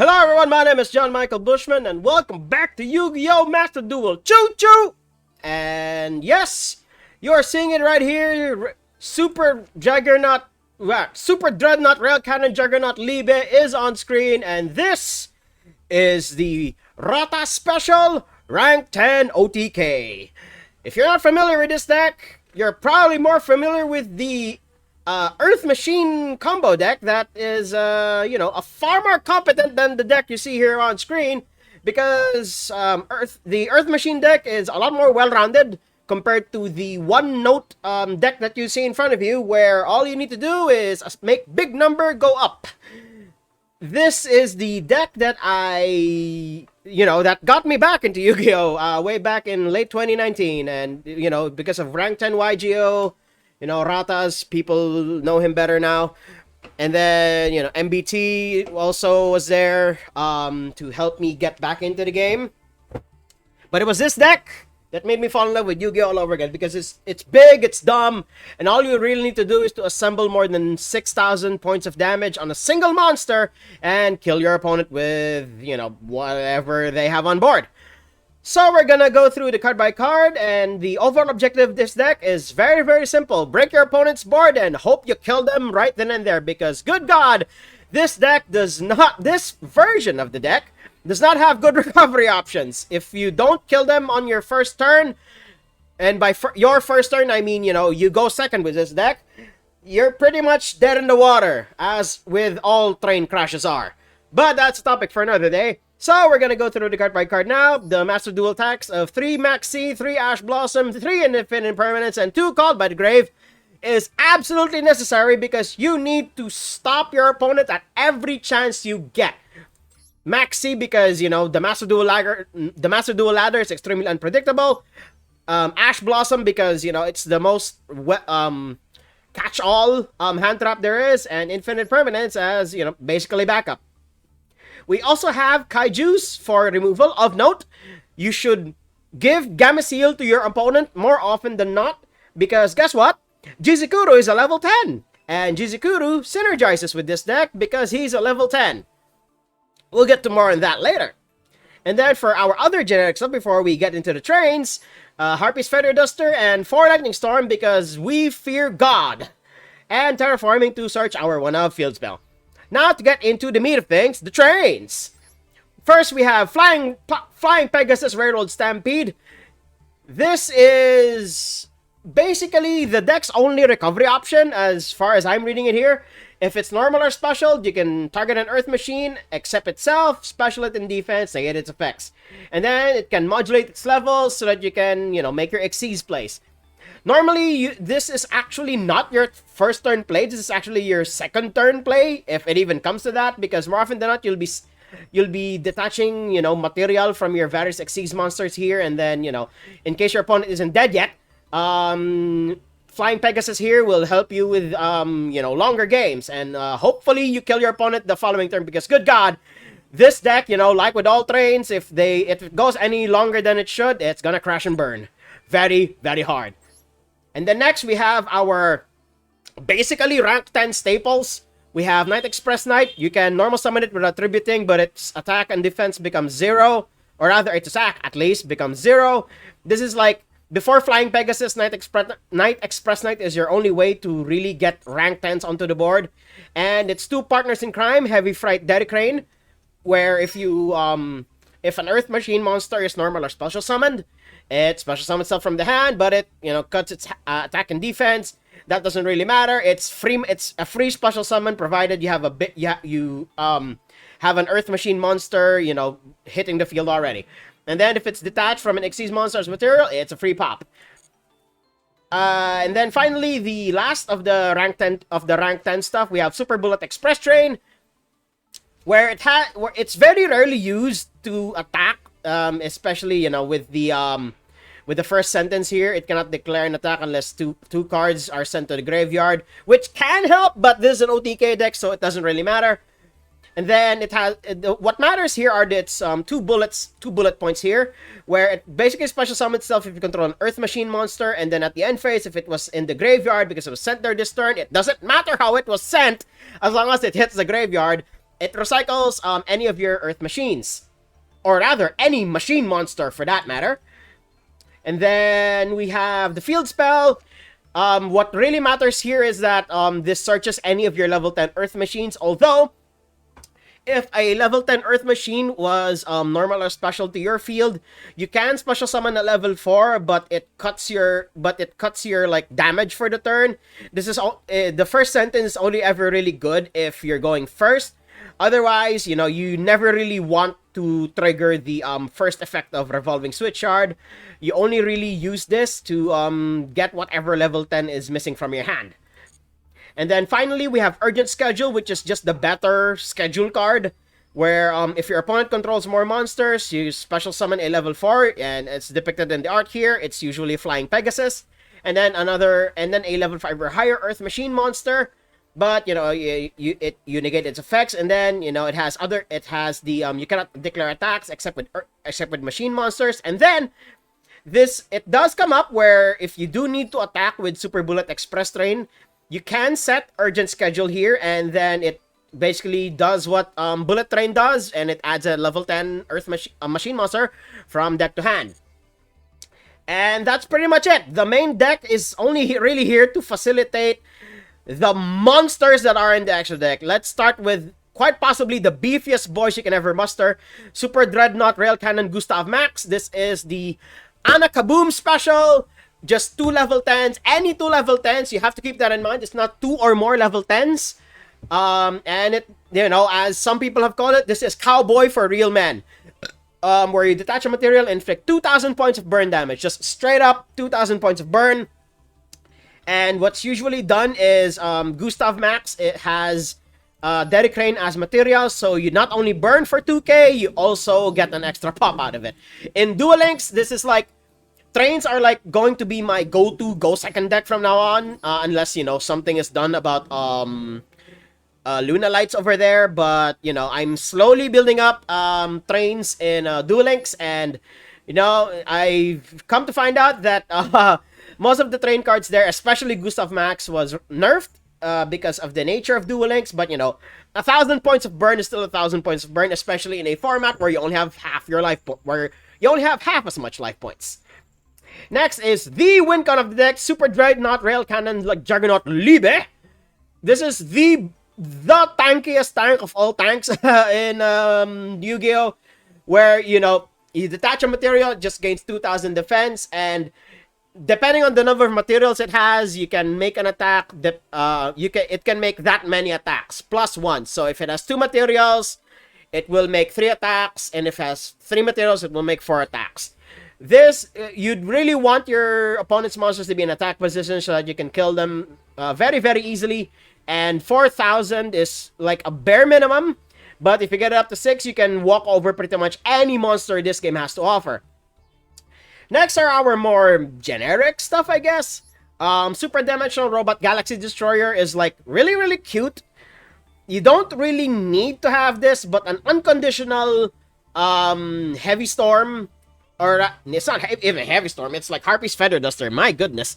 Hello everyone, my name is John Michael Bushman, and welcome back to Yu-Gi-Oh! Master Duel. Choo-choo! And yes, you are seeing it right here. Super Dreadnought Rail Cannon Juggernaut Libe is on screen, and this is the Rata Special Rank 10 OTK. If you're not familiar with this deck, you're probably more familiar with the Earth Machine combo deck that is, a far more competent than the deck you see here on screen, because the Earth Machine deck is a lot more well-rounded compared to the one-note deck that you see in front of you, where all you need to do is make big number go up. This is the deck that that got me back into Yu-Gi-Oh! Way back in late 2019, and, because of Rank 10 YuGiOh, Ratas, people know him better now. And then, MBT also was there to help me get back into the game. But it was this deck that made me fall in love with Yu-Gi-Oh! All over again, because it's big, it's dumb, and all you really need to do is to assemble more than 6,000 points of damage on a single monster and kill your opponent with, whatever they have on board. So we're gonna go through the card by card, and the overall objective of this deck is very, very simple. Break your opponent's board and hope you kill them right then and there, because good God, this version of the deck does not have good recovery options. If you don't kill them on your first turn, and by your first turn, I mean, you go second with this deck, you're pretty much dead in the water, as with all train crashes are. But that's a topic for another day. So we're gonna go through the card by card now. The Master Duel attacks of 3 Maxi, 3 Ash Blossom, 3 Infinite Permanence, and 2 Called by the Grave is absolutely necessary, because you need to stop your opponent at every chance you get. Maxi, because the Master Duel ladder is extremely unpredictable. Ash Blossom, because it's the most catch-all hand trap there is, and Infinite Permanence as basically backup. We also have Kaijus for removal. Of note, you should give Gamma Seal to your opponent more often than not, because guess what? Jizikuru is a level 10, and Jizikuru synergizes with this deck because he's a level 10. We'll get to more on that later. And then for our other generic stuff, before we get into the trains, Harpy's Feather Duster and 4 Lightning Storm, because we fear God, and Terraforming to search our 1-of field spell. Now to get into the meat of things, the trains. First, we have Flying Pegasus Railroad Stampede. This is basically the deck's only recovery option, as far as I'm reading it here. If it's normal or special, you can target an Earth Machine, accept itself, special it in defense, negate its effects. And then it can modulate its levels so that you can, make your Xyz plays. Normally, this is actually not your first turn play. This is actually your second turn play, if it even comes to that, because more often than not, you'll be detaching, material from your various Xyz monsters here, and then, in case your opponent isn't dead yet, Flying Pegasus here will help you with, longer games, and hopefully you kill your opponent the following turn, because good God, this deck, like with all trains, if it goes any longer than it should, it's gonna crash and burn. Very, very hard. And then next, we have our basically rank 10 staples. We have Night Express Knight. You can normal summon it without tributing, but its attack and defense becomes 0. Or rather, its attack, at least, becomes 0. This is like, before Flying Pegasus, Night Express Knight is your only way to really get rank 10s onto the board. And it's 2 partners in crime, Heavy Fright Dedicrane, where if an Earth Machine monster is normal or special summoned, it special summons itself from the hand, but it, cuts its attack and defense. That doesn't really matter. It's free. It's a free special summon, provided you have have an Earth Machine monster, hitting the field already. And then if it's detached from an Xyz monster's material, it's a free pop. And then finally, the last of the rank 10 stuff, we have Super Bullet Express Train, where it's very rarely used to attack, especially with the first sentence here. It cannot declare an attack unless two cards are sent to the graveyard, which can help, but this is an OTK deck, so it doesn't really matter. And then it has what matters here are its 2 bullet points here, where it basically special summons itself if you control an Earth Machine monster, and then at the end phase, if it was in the graveyard because it was sent there this turn, it doesn't matter how it was sent, as long as it hits the graveyard, it recycles any of your Earth machines, or rather, any machine monster for that matter. And then we have the field spell. What really matters here is that this searches any of your level 10 Earth machines, although if a level 10 Earth machine was normal or special to your field, you can special summon a level 4, but it cuts your like damage for the turn. This is all the first sentence is only ever really good if you're going first. Otherwise, you know, you never really want to trigger the first effect of Revolving Switch Shard. You only really use this to get whatever level 10 is missing from your hand. And then finally, we have Urgent Schedule, which is just the better schedule card, where if your opponent controls more monsters, you special summon a level 4, and it's depicted in the art here. It's usually Flying Pegasus, and then a level 5 or higher Earth Machine monster. But you know, you negate its effects, and then you know it has the you cannot declare attacks except with machine monsters, and then it does come up where if you do need to attack with Super Bullet Express Train, you can set Urgent Schedule here, and then it basically does what Bullet Train does, and it adds a level 10 machine monster from deck to hand. And that's pretty much it. The main deck is only really here to facilitate the monsters that are in the extra deck. Let's start with quite possibly the beefiest boys you can ever muster. Super Dreadnought Rail Cannon Gustav Max. This is the Ana Kaboom special. Just 2 level 10s. Any 2 level 10s. You have to keep that in mind. It's not 2 or more level 10s. And it, you know, as some people have called it, this is Cowboy for real men. Where you detach a material and inflict 2,000 points of burn damage. Just straight up 2,000 points of burn. And what's usually done is Gustav Max, it has Derek Crane as material, so you not only burn for 2k, you also get an extra pop out of it. In Duel Links, this is like, trains are like going to be my go second deck from now on, unless, you know, something is done about Luna Lights over there. But, you know, I'm slowly building up trains in Duel Links, and, you know, I've come to find out that most of the train cards there, especially Gustav Max, was nerfed because of the nature of Duel Links. But, you know, 1,000 points of burn is still 1,000 points of burn, especially in a format where you only have half your life, where you only have half as much life points. Next is the win con of the deck, Super Dreadnought Rail Cannon like Juggernaut Liebe. This is the tankiest tank of all tanks in YuGiOh, where, you know, you detach a material, it just gains 2,000 defense, and depending on the number of materials it has, you can make an attack. It can make that many attacks plus 1. So if it has 2 materials, it will make 3 attacks, and if it has 3 materials, it will make 4 attacks. This you'd really want your opponent's monsters to be in attack position so that you can kill them very, very easily. And 4,000 is like a bare minimum. But if you get it up to 6, you can walk over pretty much any monster this game has to offer. Next are our more generic stuff, I guess. Super Dimensional Robot Galaxy Destroyer is like really, really cute. You don't really need to have this, but an unconditional Heavy Storm, or it's not even Heavy Storm, it's like Harpy's Feather Duster, my goodness.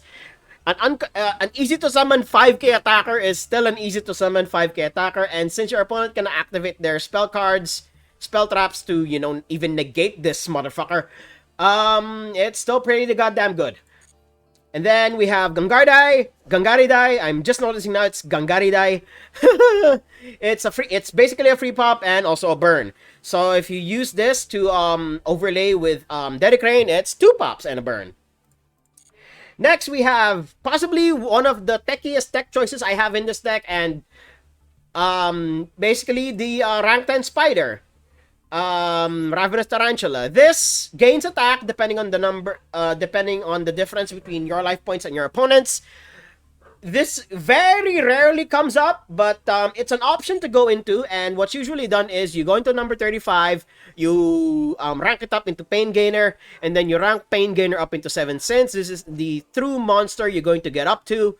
An easy to summon 5k attacker is still an easy to summon 5k attacker, and since your opponent can activate their spell cards, spell traps to, you know, even negate this motherfucker, it's still pretty goddamn good. And then we have Gangaridai. I'm just noticing now it's Gangaridai. It's basically a free pop and also a burn. So if you use this to overlay with Derek Crane, it's 2 pops and a burn. Next, we have possibly one of the techiest tech choices I have in this deck, and basically the rank 10 Spider. Ravenous Tarantula. This gains attack depending on the difference between your life points and your opponent's. This very rarely comes up, but it's an option to go into, and what's usually done is you go into number 35, you rank it up into Pain Gainer, and then you rank Pain Gainer up into 7 Sins. This is the true monster you're going to get up to.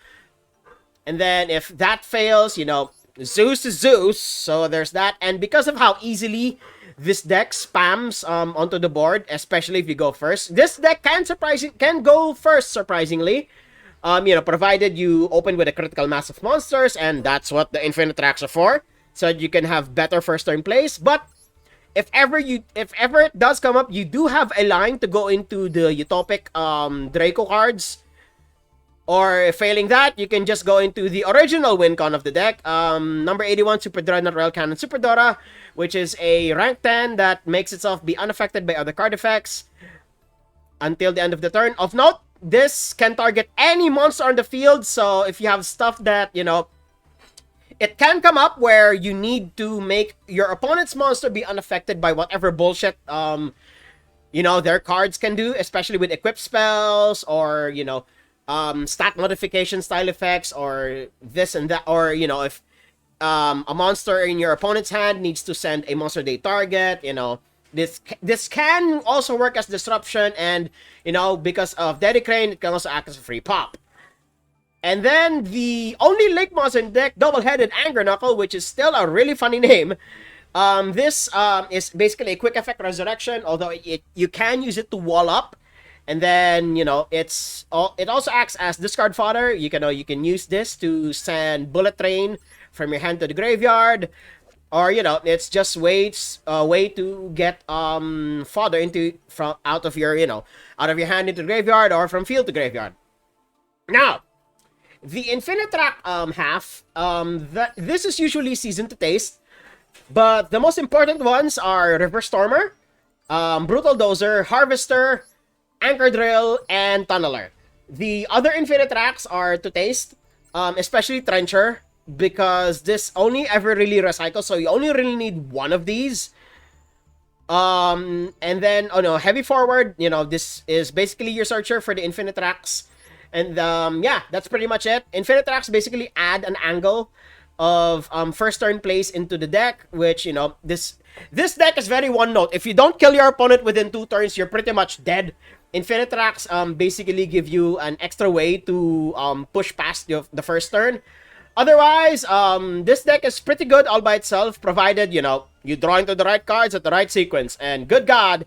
And then if that fails, you know, Zeus is Zeus, so there's that. And because of how easily this deck spams onto the board, especially if you go first, this deck can go first, surprisingly. You know, provided you open with a critical mass of monsters, and that's what the Infinite Tracks are for. so that you can have better first turn plays. But if ever it does come up, you do have a line to go into the utopic Draco cards. Or failing that, you can just go into the original win con of the deck. Number 81, Super Dreadnought Rail Cannon Super Dora, which is a rank 10 that makes itself be unaffected by other card effects until the end of the turn. Of note, this can target any monster on the field. So if you have stuff that, you know, it can come up where you need to make your opponent's monster be unaffected by whatever bullshit, you know, their cards can do, especially with equip spells or, you know, stat modification style effects or this and that, or, you know, if a monster in your opponent's hand needs to send a monster they target, you know, this can also work as disruption, and, you know, because of Dedicrane, it can also act as a free pop. And then the only Lake monster in the deck, Double-Headed Anger Knuckle, which is still a really funny name. This is basically a quick effect resurrection, although you can use it to wall up. And then, you know, it also acts as discard fodder. You can use this to send Bullet Train from your hand to the graveyard, or, you know, it's just a way to get fodder out of your hand into the graveyard, or from field to graveyard. Now, the Infinitrack half, this is usually seasoned to taste, but the most important ones are River Stormer, Brutal Dozer, Harvester, Anchor Drill, and Tunneler. The other Infinitracks are to taste, especially Trencher, because this only ever really recycles, so you only really need one of these. And then, Heavy Forward, you know, this is basically your searcher for the Infinitracks. And, yeah, that's pretty much it. Infinitracks basically add an angle of first turn plays into the deck, which, you know, this deck is very one note. If you don't kill your opponent within 2 turns, you're pretty much dead. Infinitracks basically give you an extra way to push past the first turn. Otherwise, this deck is pretty good all by itself, provided, you know, you draw into the right cards at the right sequence. And good God,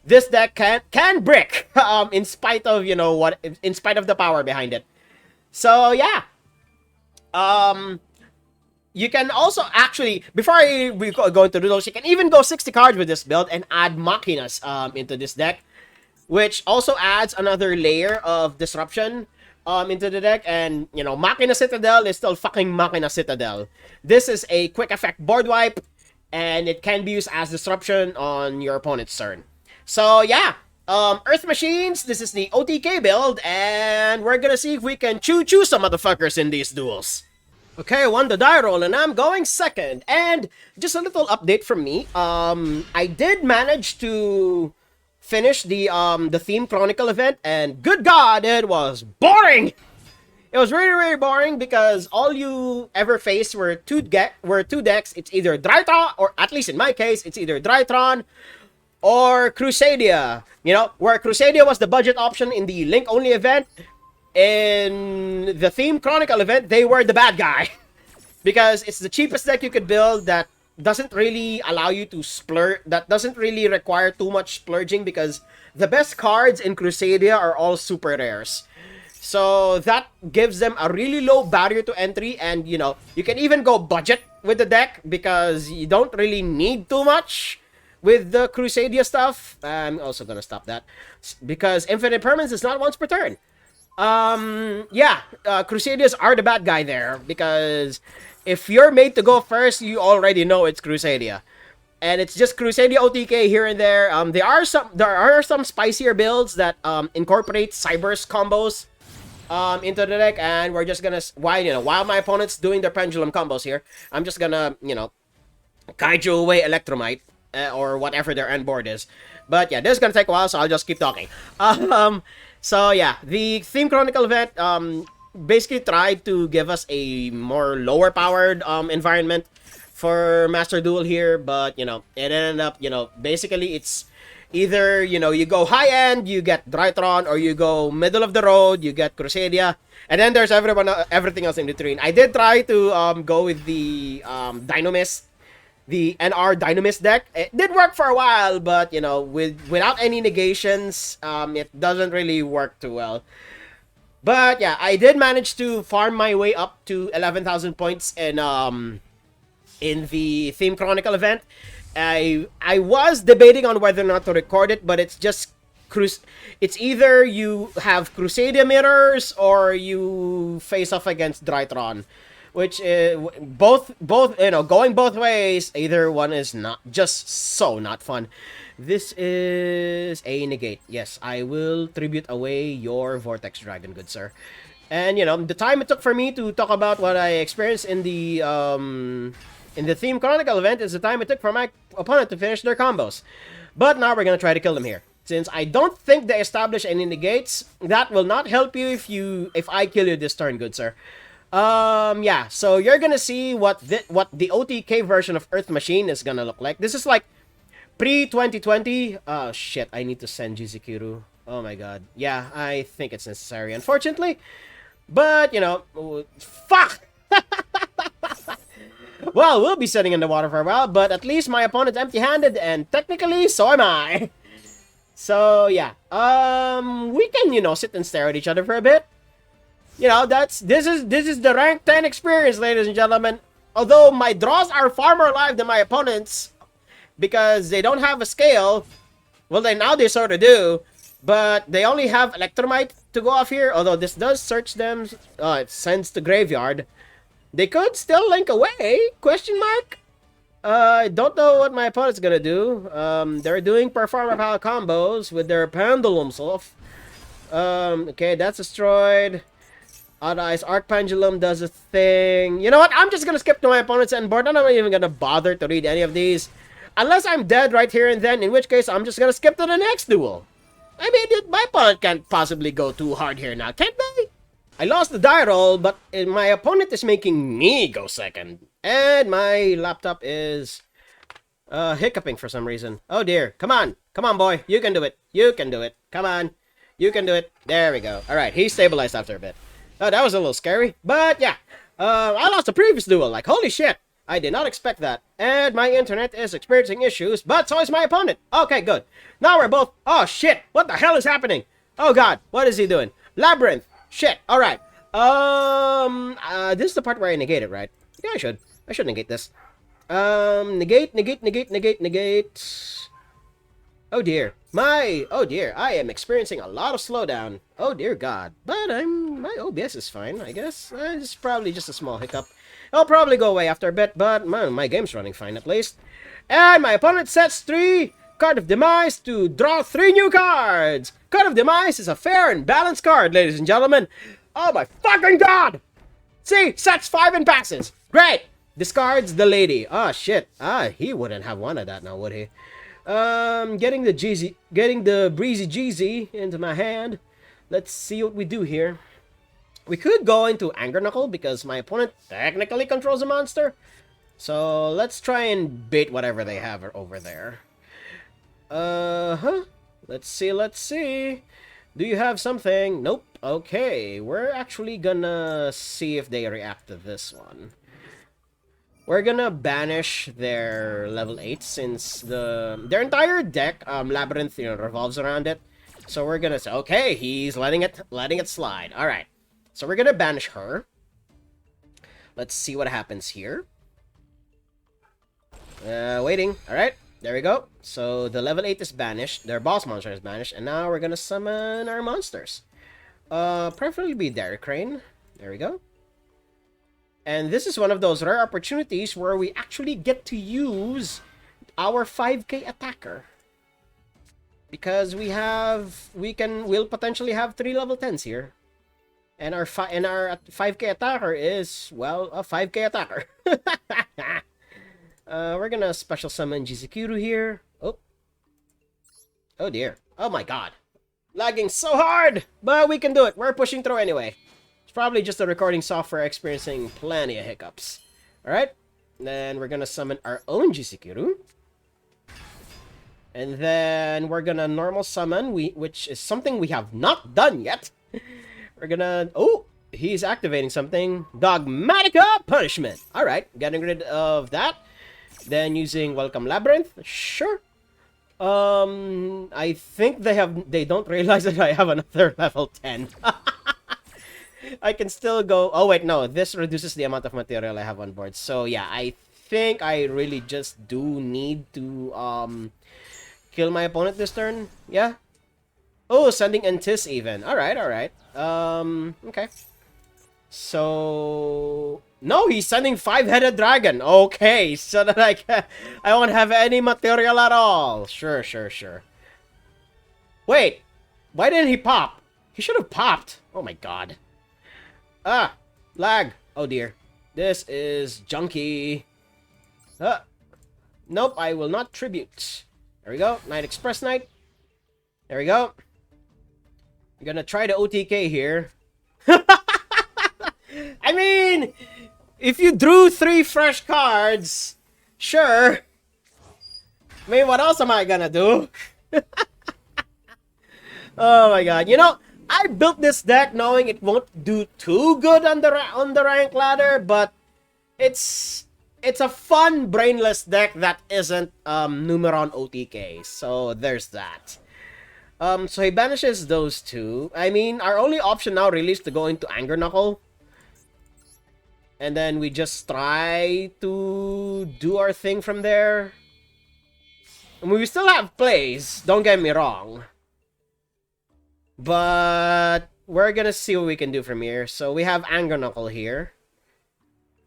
this deck can brick, in spite of, you know, in spite of the power behind it. So yeah, you can also actually, before we go into those, you can even go 60 cards with this build and add Machinas into this deck, which also adds another layer of disruption into the deck. And, you know, Machina Citadel is still fucking Machina Citadel. This is a quick effect board wipe, and it can be used as disruption on your opponent's turn. So, yeah, Earth Machines, this is the OTK build, and we're gonna see if we can choo-choo some motherfuckers in these duels. Okay, I won the die roll, and I'm going second. And just a little update from me. I did manage to finish the Theme Chronicle event, and good God, it was boring! It was really, really boring because all you ever faced were two decks. It's either Drytron, or at least in my case, it's either Drytron or Crusadia. You know, where Crusadia was the budget option in the Link-only event, in the Theme Chronicle event, they were the bad guy. Because it's the cheapest deck you could build that doesn't really allow you to splurge, that doesn't really require too much splurging, because the best cards in Crusadia are all super rares. So that gives them a really low barrier to entry, and, you know, you can even go budget with the deck because you don't really need too much with the Crusadia stuff. I'm also gonna stop that because Infinite Permanence is not once per turn. Crusadias are the bad guy there, because if you're made to go first, you already know it's Crusadia. And it's just Crusadia OTK here and there. There are some spicier builds that incorporate Cyber's combos into the deck, and we're just gonna, while my opponent's doing their pendulum combos here, I'm just gonna, kaiju away Electromite, or whatever their end board is. But yeah, this is gonna take a while, so I'll just keep talking. So yeah, the Theme Chronicle event basically tried to give us a more lower powered environment for Master Duel here, but it ended up, basically it's either, you go high end, you get Drytron, or you go middle of the road, you get Crusadia, and then there's everything else in between. I did try to go with the Dynamist, the NR Dynamist deck. It did work for a while, but without any negations, it doesn't really work too well. But yeah, I did manage to farm my way up to 11,000 points in in the Theme Chronicle event. I was debating on whether or not to record it, but it's just it's either you have Crusadia mirrors or you face off against Drytron, which is both going both ways. Either one is not just so not fun. This is a negate. Yes, I will tribute away your Vortex Dragon, good sir. And the time it took for me to talk about what I experienced in the Theme Chronicle event is the time it took for my opponent to finish their combos. But now we're gonna try to kill them here. Since I don't think they establish any negates, that will not help you if I kill you this turn, good sir. Yeah, so you're gonna see what the OTK version of Earth Machine is gonna look like. This is like pre-2020. Oh shit, I need to send Jizukuru. Oh my god. Yeah, I think it's necessary, unfortunately. But, fuck! Well, we'll be sitting in the water for a while, but at least my opponent's empty-handed, and technically, so am I. So, yeah. We can, sit and stare at each other for a bit. This is the rank 10 experience, ladies and gentlemen. Although my draws are far more live than my opponents, because they don't have a scale. Well, now they sort of do, but they only have Electromite to go off here. Although this does search them, it sends to graveyard. They could still link away? Question mark. I don't know what my opponent's gonna do. They're doing Performer Power combos with their Pendulum off. Okay, that's destroyed. Odd Eyes Arc Pendulum does a thing. You know what? I'm just gonna skip to my opponent's end board. I'm not even gonna bother to read any of these. Unless I'm dead right here and then, in which case I'm just gonna skip to the next duel. I mean, my opponent can't possibly go too hard here now, can they? I lost the die roll, but my opponent is making me go second. And my laptop is hiccuping for some reason. Oh dear. Come on. Come on, boy. You can do it. You can do it. Come on. You can do it. There we go. Alright, he stabilized after a bit. Oh, that was a little scary. But yeah. I lost the previous duel. Like, holy shit. I did not expect that. And my internet is experiencing issues, but so is my opponent. Okay, good. Now we're both... Oh, shit. What the hell is happening? Oh, God. What is he doing? Labyrinth. Shit. Alright. This is the part where I negate it, right? Yeah, I should. I should negate this. Negate. Oh, dear. Oh, dear. I am experiencing a lot of slowdown. Oh, dear God. But my OBS is fine, I guess. It's probably just a small hiccup. I'll probably go away after a bit, but my game's running fine at least. And my opponent sets 3 Card of Demise to draw 3 new cards. Card of Demise is a fair and balanced card, ladies and gentlemen. Oh my fucking god! See, sets 5 and passes. Great! Discards the lady. Oh shit. He wouldn't have wanted that now, would he? Getting the Breezy Jeezy into my hand. Let's see what we do here. We could go into Anger Knuckle because my opponent technically controls a monster. So let's try and bait whatever they have over there. Let's see. Do you have something? Nope. Okay, we're actually gonna see if they react to this one. We're gonna banish their level 8 since their entire deck, Labyrinth, revolves around it. So we're gonna say, okay, he's letting it slide. All right. So we're gonna banish her. Let's see what happens here. Waiting. Alright, there we go. So the level 8 is banished. Their boss monster is banished. And now we're gonna summon our monsters. Preferably be Derek Crane. There we go. And this is one of those rare opportunities where we actually get to use our 5k attacker. Because we'll potentially have 3 level 10s here. And our 5k attacker is, well, a 5k attacker. We're gonna special summon Jizukuru here. Oh dear. Oh my god. Lagging so hard! But we can do it. We're pushing through anyway. It's probably just the recording software experiencing plenty of hiccups. Alright. Then we're gonna summon our own Jizukuru. And then we're gonna normal summon, which is something we have not done yet. We're gonna... Oh! He's activating something. Dogmatica Punishment. Alright, getting rid of that. Then using Welcome Labyrinth. Sure. I think they don't realize that I have another level 10. I can still go... Oh, wait, no. This reduces the amount of material I have on board. So, yeah, I think I really just do need to kill my opponent this turn. Yeah. Oh, sending Antis even. Alright, alright. Okay. So... No, he's sending 5-headed dragon. Okay, so that I won't have any material at all. Sure, sure, sure. Wait, why didn't he pop? He should have popped. Oh my god. Ah, lag. Oh dear. This is junky. Nope, I will not tribute. There we go. Night Express Knight. There we go. I'm gonna try the OTK here. I mean, if you drew 3 fresh cards, sure. I mean, what else am I gonna do? Oh my god. You know, I built this deck knowing it won't do too good on the rank ladder, but it's a fun brainless deck that isn't Numeron OTK. So there's that. So he banishes those 2. I mean, our only option now really is to go into Anger Knuckle. And then we just try to do our thing from there. I mean, we still have plays, don't get me wrong. But we're gonna see what we can do from here. So we have Anger Knuckle here.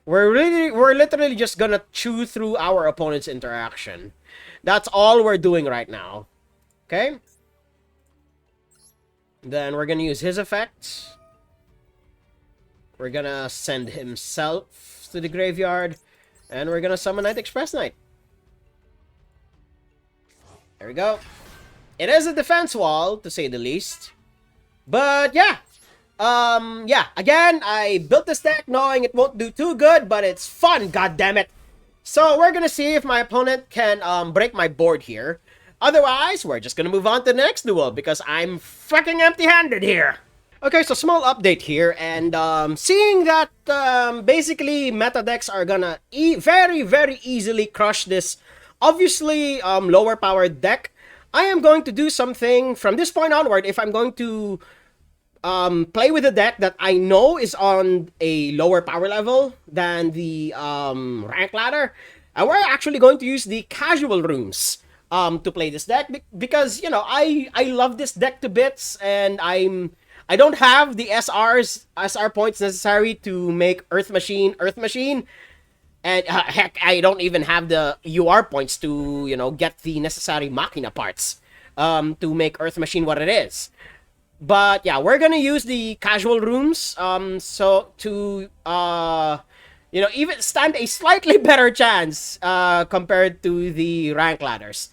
We're literally just gonna chew through our opponent's interaction. That's all we're doing right now. Okay? Then we're gonna use his effects. We're gonna send himself to the graveyard. And we're gonna summon Night Express Knight. There we go. It is a defense wall, to say the least. But yeah. Yeah, again, I built this deck knowing it won't do too good, but it's fun, goddammit. So we're gonna see if my opponent can break my board here. Otherwise, we're just gonna move on to the next duel because I'm fucking empty-handed here. Okay, so small update here, and seeing that basically meta decks are gonna very, very easily crush this obviously lower powered deck, I am going to do something from this point onward. If I'm going to play with a deck that I know is on a lower power level than the rank ladder, we're actually going to use the casual rooms to play this deck because, you know, I love this deck to bits, and I don't have the SR points necessary to make Earth Machine. And heck, I don't even have the UR points to, you know, get the necessary Machina parts to make Earth Machine what it is. But yeah, we're gonna use the casual rooms so to you know, even stand a slightly better chance compared to the rank ladders.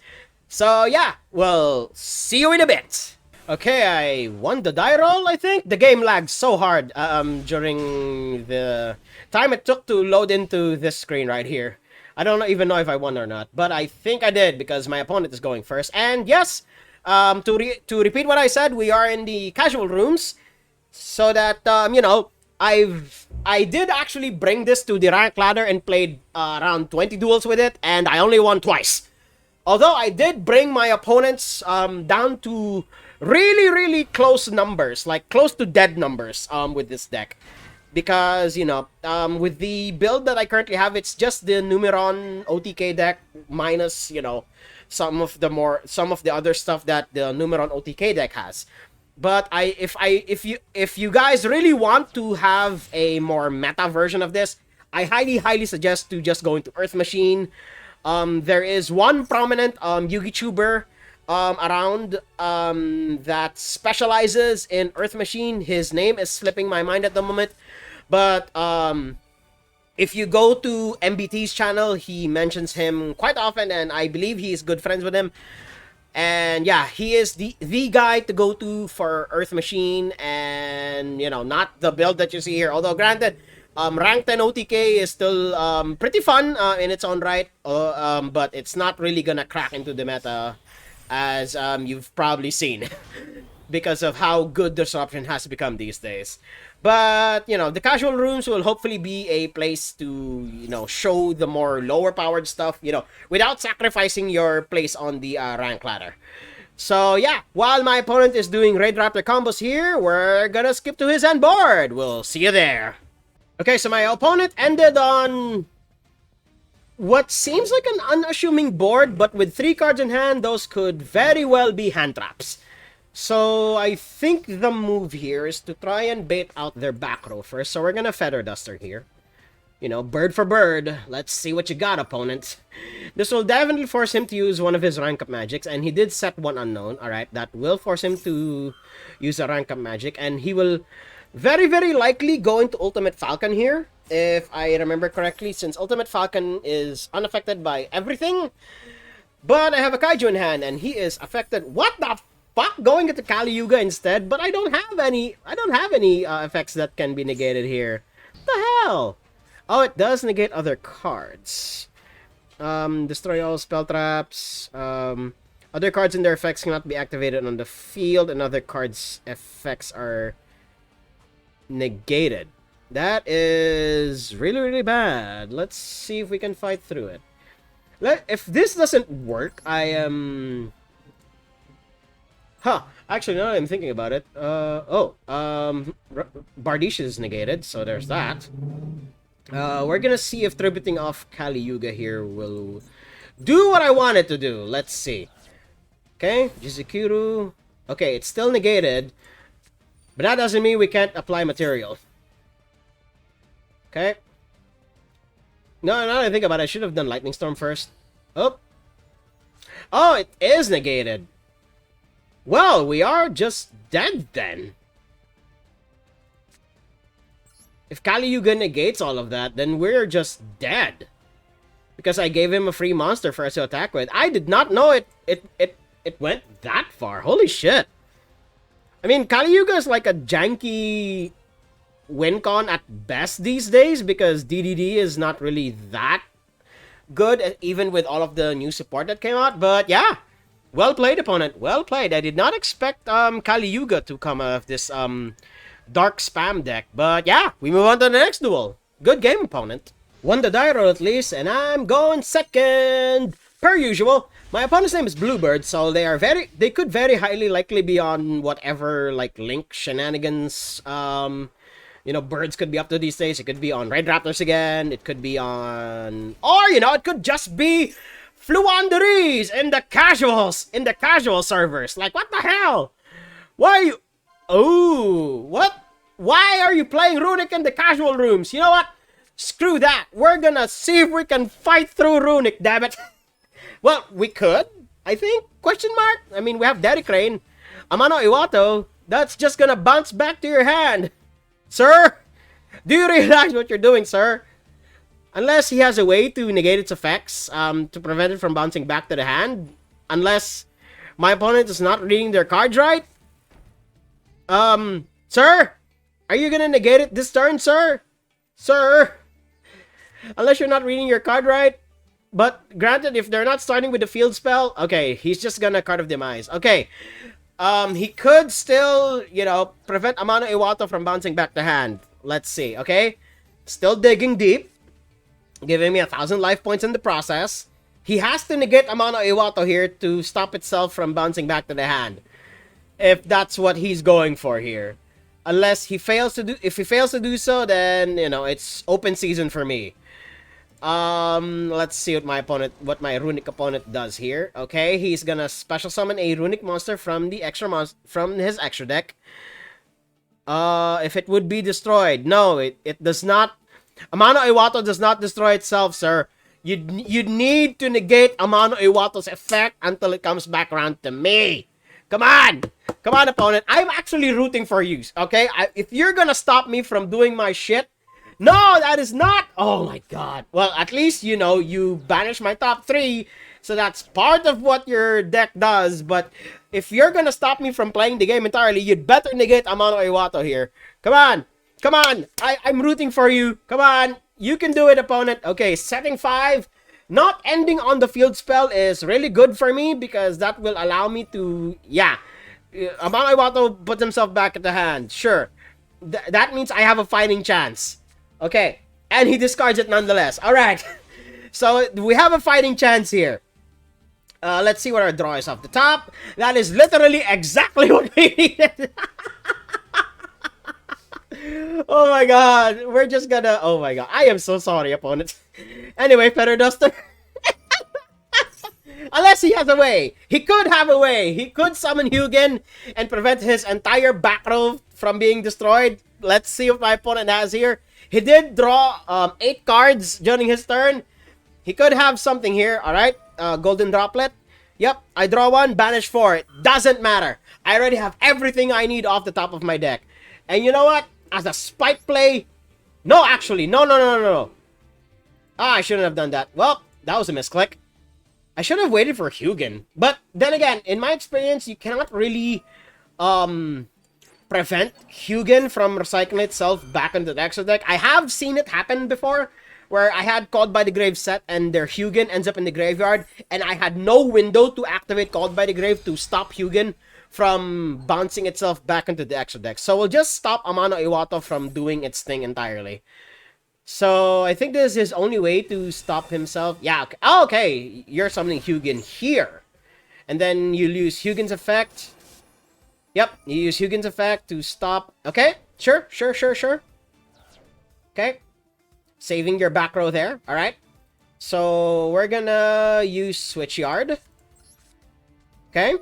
So yeah, we'll see you in a bit. Okay, I won the die roll, I think. The game lagged so hard during the time it took to load into this screen right here. I don't even know if I won or not, but I think I did because my opponent is going first. And yes, to repeat what I said, we are in the casual rooms, so that you know, I did actually bring this to the rank ladder and played around 20 duels with it, and I only won twice. Although I did bring my opponents down to really close numbers, like close to dead numbers with this deck. Because, you know, with the build that I currently have, it's just the Numeron OTK deck minus, you know, some of the other stuff that the Numeron OTK deck has. But if you guys really want to have a more meta version of this, I highly suggest to just go into Earth Machine. There is one prominent YuGiOh around that specializes in Earth Machine. His name is slipping my mind at the moment, but if you go to MBT's channel, he mentions him quite often, and I believe he is good friends with him. And yeah, he is the guy to go to for Earth Machine, and, you know, not the build that you see here. Although granted, rank 10 OTK is still pretty fun in its own right, but it's not really gonna crack into the meta, as you've probably seen, because of how good Disruption has become these days. But, you know, the casual rooms will hopefully be a place to, you know, show the more lower powered stuff, you know, without sacrificing your place on the rank ladder. So yeah, while my opponent is doing Raid Raptor combos here, we're gonna skip to his end board. We'll see you there. Okay, so my opponent ended on what seems like an unassuming board, but with 3 cards in hand, those could very well be hand traps. So I think the move here is to try and bait out their back row first. So we're gonna Feather Duster here. You know, bird for bird. Let's see what you got, opponent. This will definitely force him to use one of his rank up magics, and he did set one unknown. Alright, that will force him to use a rank up magic, and he will very, very likely go into Ultimate Falcon here, if I remember correctly, since Ultimate Falcon is unaffected by everything. But I have a Kaiju in hand, and he is affected. What the fuck? Going into Kali Yuga instead, but I don't have any effects that can be negated here. What the hell? Oh, it does negate other cards. Destroy all spell traps. Other cards and their effects cannot be activated on the field, and other cards' effects are negated. That is really, really bad. Let's see if we can fight through it. If this doesn't work, I am... Actually, now that I'm thinking about it, Bardiche is negated, so there's that. We're gonna see if tributing off Kali Yuga here will do what I want it to do. Let's see. Okay, Jizukuru. Okay, it's still negated, but that doesn't mean we can't apply material. Okay. No, now that I think about it, I should have done Lightning Storm first. Oh, it is negated. Well, we are just dead then. If Kali Yuga negates all of that, then we're just dead. Because I gave him a free monster for us to attack with. I did not know it went that far. Holy shit. I mean, Kali Yuga is like a janky win con at best these days, because DDD is not really that good, even with all of the new support that came out. But yeah, well played, opponent. Well played. I did not expect Kali Yuga to come out of this dark spam deck. But yeah, we move on to the next duel. Good game, opponent. Won the die roll at least, and I'm going second. Per usual, my opponent's name is Bluebird, so they could very highly likely be on whatever like Link shenanigans. You know, birds could be up to these days. It could be on Red Raptors again. It could be on, or you know, it could just be Fluanderies in the casual servers. Like, what the hell? Why are you? Oh, what? Why are you playing Runic in the casual rooms? You know what? Screw that. We're gonna see if we can fight through Runic, damn it. Well, we could, I think, question mark? I mean, we have Derek Crane. Amano Iwato, that's just gonna bounce back to your hand. Sir, do you realize what you're doing, sir? Unless he has a way to negate its effects, to prevent it from bouncing back to the hand. Unless my opponent is not reading their cards right. Sir? Are you gonna negate it this turn, sir? Sir? Unless you're not reading your card right. But granted, if they're not starting with the field spell, okay, he's just gonna Card of Demise. Okay. He could still, you know, prevent Amano Iwato from bouncing back to hand. Let's see, okay? Still digging deep. Giving me 1,000 life points in the process. He has to negate Amano Iwato here to stop itself from bouncing back to the hand. If that's what he's going for here. Unless he fails to do, if he fails to do so, then, you know, it's open season for me. Let's see what my runic opponent does here. Okay, he's gonna special summon a runic monster from his extra deck. If it would be destroyed. No, it does not. Amano Iwato does not destroy itself, sir. You need to negate Amano Iwato's effect until it comes back around to me. Come on! Come on, opponent. I'm actually rooting for you, okay? If you're gonna stop me from doing my shit... No, that is not... Oh, my God. Well, at least, you know, you banish my top 3. So that's part of what your deck does. But if you're gonna stop me from playing the game entirely, you'd better negate Amano Iwato here. Come on! Come on! I'm rooting for you. Come on! You can do it, opponent. Okay, setting 5. Not ending on the field spell is really good for me because that will allow me to... Yeah. Amano Iwato puts himself back at the hand. Sure. That means I have a fighting chance. Okay. And he discards it nonetheless. Alright. So, we have a fighting chance here. Let's see what our draw is off the top. That is literally exactly what we needed. Oh my God. We're just gonna... Oh my God. I am so sorry, opponent. Anyway, Feather Duster. Unless he has a way. He could have a way. He could summon Hugin and prevent his entire back row from being destroyed. Let's see what my opponent has here. He did draw 8 cards during his turn. He could have something here. Alright. Golden Droplet. Yep. I draw 1. Banish 4. It doesn't matter. I already have everything I need off the top of my deck. And you know what? As a spike play... No, actually. No. Ah, I shouldn't have done that. Well, that was a misclick. I should have waited for Hugin. But then again, in my experience, you cannot really prevent Hugin from recycling itself back into the extra deck. I have seen it happen before, where I had Called by the Grave set and their Hugin ends up in the graveyard, and I had no window to activate Called by the Grave to stop Hugin from bouncing itself back into the extra deck. So we'll just stop Amano Iwato from doing its thing entirely. So, I think this is his only way to stop himself. Yeah, okay. Oh, okay. You're summoning Hugin here. And then you use Hugin's effect. Yep, you use Hugin's effect to stop. Okay, sure. Okay. Saving your back row there. Alright. So, we're gonna use Switchyard. Okay.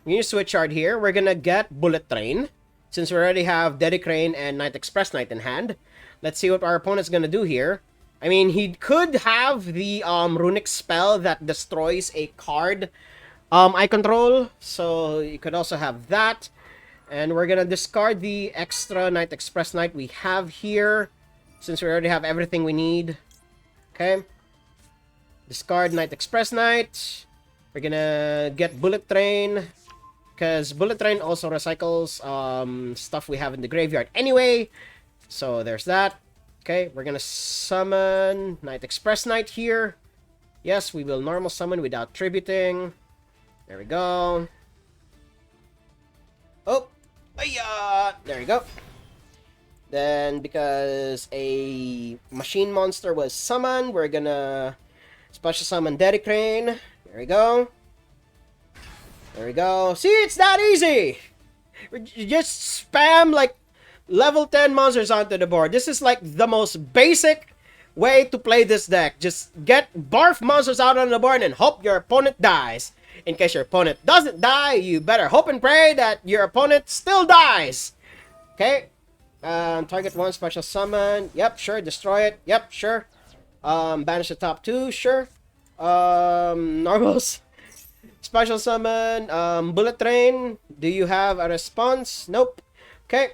We use Switchyard here. We're gonna get Bullet Train, since we already have Dedicrane and Night Express Knight in hand. Let's see what our opponent's gonna do here. I mean, he could have the runic spell that destroys a card I control. So you could also have that. And we're gonna discard the extra Night Express Knight we have here, since we already have everything we need. Okay. Discard Night Express Knight. We're gonna get Bullet Train, because Bullet Train also recycles stuff we have in the graveyard anyway. So there's that. Okay, we're gonna summon Night Express Knight here. Yes, we will normal summon without tributing. There we go. Oh, there we go. Then, because a machine monster was summoned, we're gonna special summon Dedicrane. There we go. There we go. See, it's that easy! You just spam, like, level 10 monsters onto the board. This is like the most basic way to play this deck. Just get barf monsters out on the board and hope your opponent dies. In case your opponent doesn't die, you better hope and pray that your opponent still dies. Okay. Target 1, special summon. Yep, sure. Destroy it. Yep, sure. Banish the top 2. Sure. Normals. Special summon. Bullet Train. Do you have a response? Nope. Okay.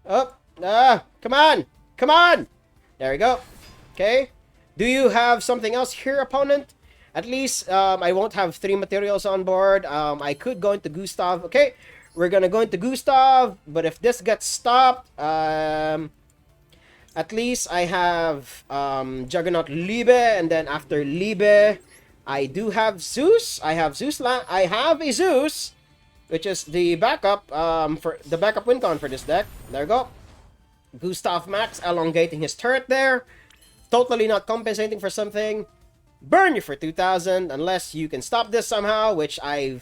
Oh, come on! There we go. Okay. Do you have something else here, opponent? At least, I won't have 3 materials on board. I could go into Gustav. Okay, we're gonna go into Gustav, but if this gets stopped, at least I have, Juggernaut Liebe, and then after Liebe, I do have Zeus. I have a Zeus, which is the backup, for the backup win con for this deck. There we go. Gustav Max elongating his turret there. Totally not compensating for something. Burn you for 2,000 unless you can stop this somehow, which I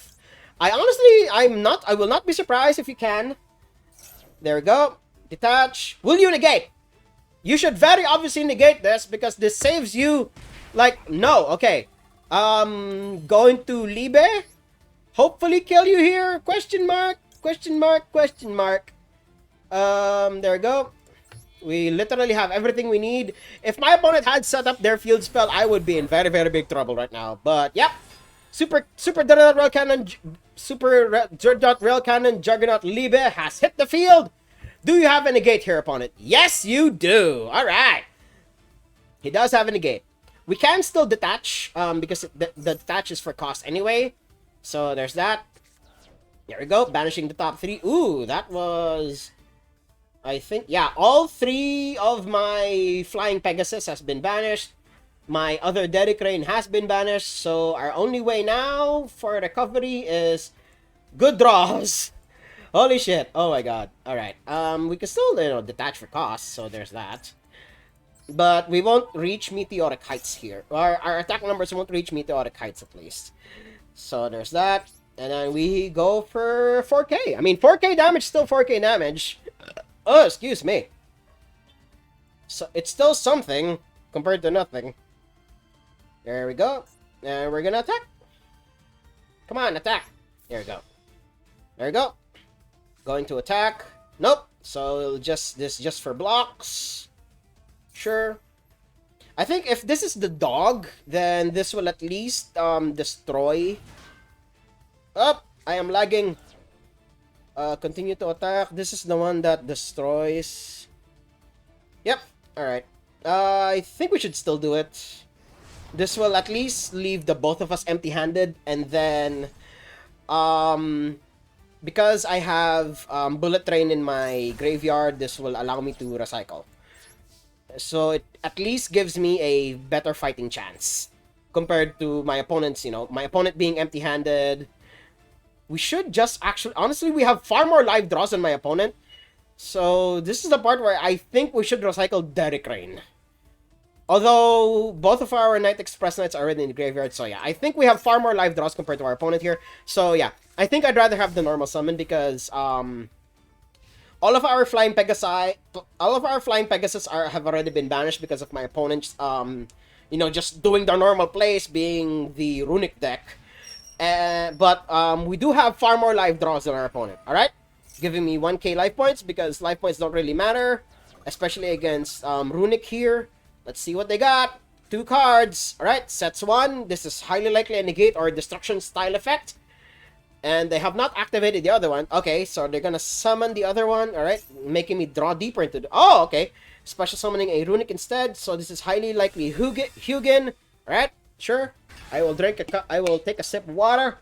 will not be surprised if you can. There we go. Detach. Will you negate? You should very obviously negate this, because this saves you, like, no, okay. Going to Liebe. Hopefully kill you here. Question mark. There we go. We literally have everything we need. If my opponent had set up their field spell, I would be in very, very big trouble right now. But, yep. Super Dreadnought Rail Cannon, Dreadnought Rail Cannon, Juggernaut Liebe has hit the field. Do you have a negate here, opponent? Yes, you do. Alright. He does have a negate. We can still detach, because the detach is for cost anyway. So, there's that. There we go. Banishing the top 3. Ooh, that was... I think, yeah, all 3 of my Flying Pegasus has been banished. My other Dedicrane has been banished. So, our only way now for recovery is good draws. Holy shit. Oh my god. Alright. We can still, detach for cost. So, there's that. But we won't reach Meteoric Heights here. Our attack numbers won't reach Meteoric Heights at least. So, there's that. And then we go for 4K. I mean, 4K damage, still 4K damage. Oh, excuse me. So, it's still something compared to nothing. There we go. And we're gonna attack. Come on, attack. There we go. There we go. Going to attack. Nope. So just for blocks. Sure. I think if this is the dog, then this will at least destroy. Oh, I am lagging. Continue to attack. This is the one that destroys. Yep. Alright. I think we should still do it. This will at least leave the both of us empty-handed. And then, because I have Bullet Train in my graveyard, this will allow me to recycle. So it at least gives me a better fighting chance compared to my opponents, you know, my opponent being empty-handed. We should just actually, honestly, we have far more live draws than my opponent. So this is the part where I think we should recycle Derek Rain. Although both of our Night Express Knights are already in the graveyard, so yeah, I think we have far more live draws compared to our opponent here. So yeah, I think I'd rather have the normal summon because all of our Flying Pegasus have already been banished because of my opponent's you know, just doing the normal plays, being the Runic deck. But we do have far more live draws than our opponent. All right, giving me 1k life points because life points don't really matter, especially against Runic here. Let's see what they got. 2 cards. All right, sets 1. This is highly likely a negate or destruction style effect. And they have not activated the other one. Okay, so they're gonna summon the other one. All right, making me draw deeper into the... Oh, okay. Special summoning a Runic instead. So this is highly likely Hugin. All right, sure. I will drink a cup. I will take a sip of water.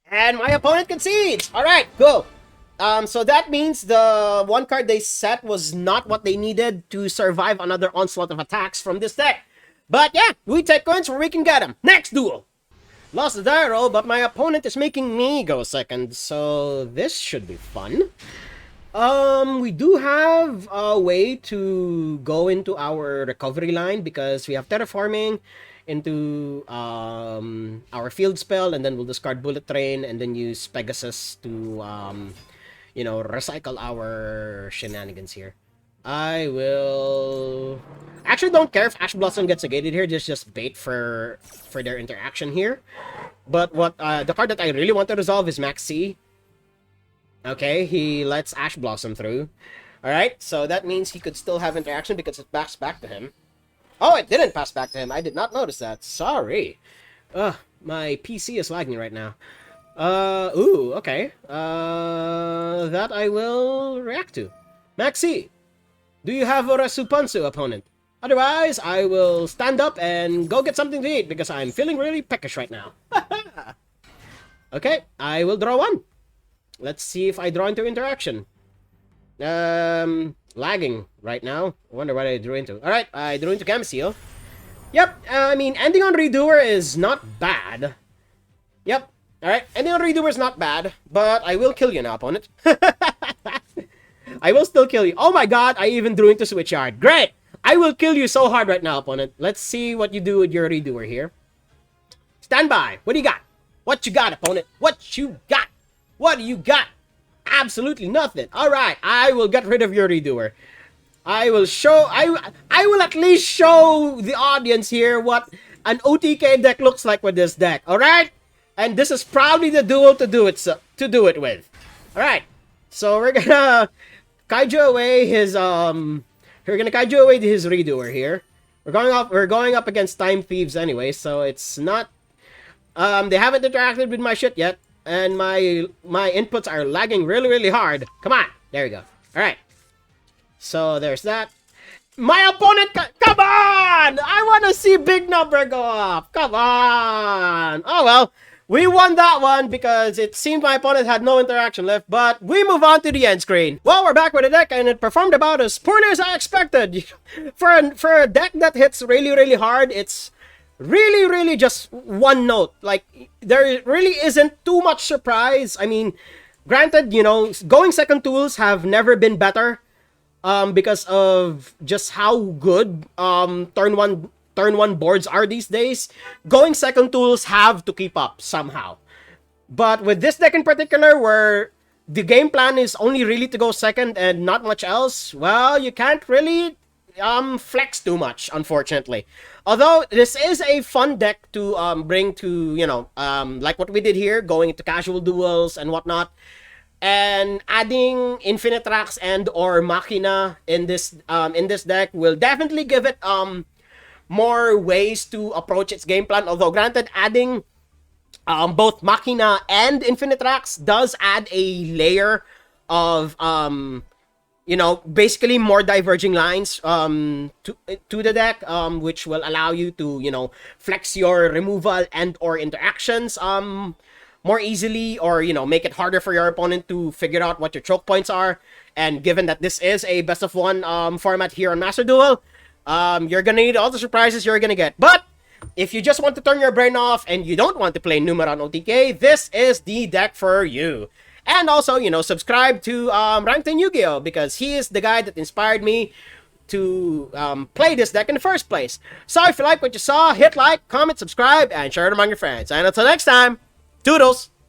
And my opponent concedes. All right, go. So that means the one card they set was not what they needed to survive another onslaught of attacks from this deck. But yeah, we take coins where we can get them. Next duel. Lost the die roll, but my opponent is making me go second. So this should be fun. We do have a way to go into our recovery line because we have terraforming into our field spell, and then we'll discard Bullet Train and then use Pegasus to you know, recycle our shenanigans here. I will actually don't care if Ash Blossom gets negated here. Just bait for their interaction here. But what the card that I really want to resolve is Max C. Okay, he lets Ash Blossom through. Alright, so that means he could still have interaction because it passed back to him. Oh, it didn't pass back to him. I did not notice that. Sorry. My PC is lagging right now. Ooh, okay. That I will react to. Maxi, do you have a Rasupansu opponent? Otherwise, I will stand up and go get something to eat because I'm feeling really peckish right now. Okay, I will draw one. Let's see if I draw into interaction. Lagging right now. I wonder what I drew into. Alright, I drew into Gamseal. Yep, I mean, ending on Redoer is not bad. Yep, alright, ending on Redoer is not bad, but I will kill you now, opponent. I will still kill you. Oh my god, I even drew into Switchyard. Great! I will kill you so hard right now, opponent. Let's see what you do with your Redoer here. Stand by. What do you got? What you got, opponent? What you got? What do you got? Absolutely nothing. Alright, I will get rid of your Redoer. I will show... I will at least show the audience here what an OTK deck looks like with this deck. Alright? And this is probably the duel to do it with. Alright. So we're gonna kaiju away his we're gonna kaiju away his Redoer here. We're going up against Time Thieves anyway, so it's not they haven't interacted with my shit yet, and my inputs are lagging really hard. Come on. There we go. Alright. So there's that. My opponent, come on! I want to see big number go up. Come on. Oh well. We won that one because it seemed my opponent had no interaction left, but we move on to the end screen. Well, we're back with a deck, and it performed about as poorly as I expected. For a deck that hits really hard, it's really just one note. Like, there really isn't too much surprise. I mean, granted, you know, going second tools have never been better because of just how good turn one boards are these days. Going second tools have to keep up somehow. But with this deck in particular, where the game plan is only really to go second and not much else, well, you can't really flex too much, unfortunately. Although this is a fun deck to bring to, like what we did here, going into casual duels and whatnot, and adding infinite racks and or machina in this deck will definitely give it more ways to approach its game plan. Although granted, adding both machina and infinite racks does add a layer of basically more diverging lines to the deck, which will allow you to flex your removal and or interactions more easily, or make it harder for your opponent to figure out what your choke points are. And given that this is a best of one format here on Master Duel, you're gonna need all the surprises you're gonna get. But if you just want to turn your brain off and you don't want to play Numeron OTK, this is the deck for you. And also, subscribe to Ranked in YuGiOh, because he is the guy that inspired me to play this deck in the first place. So if you like what you saw, hit like, comment, subscribe, and share it among your friends. And until next time, toodles!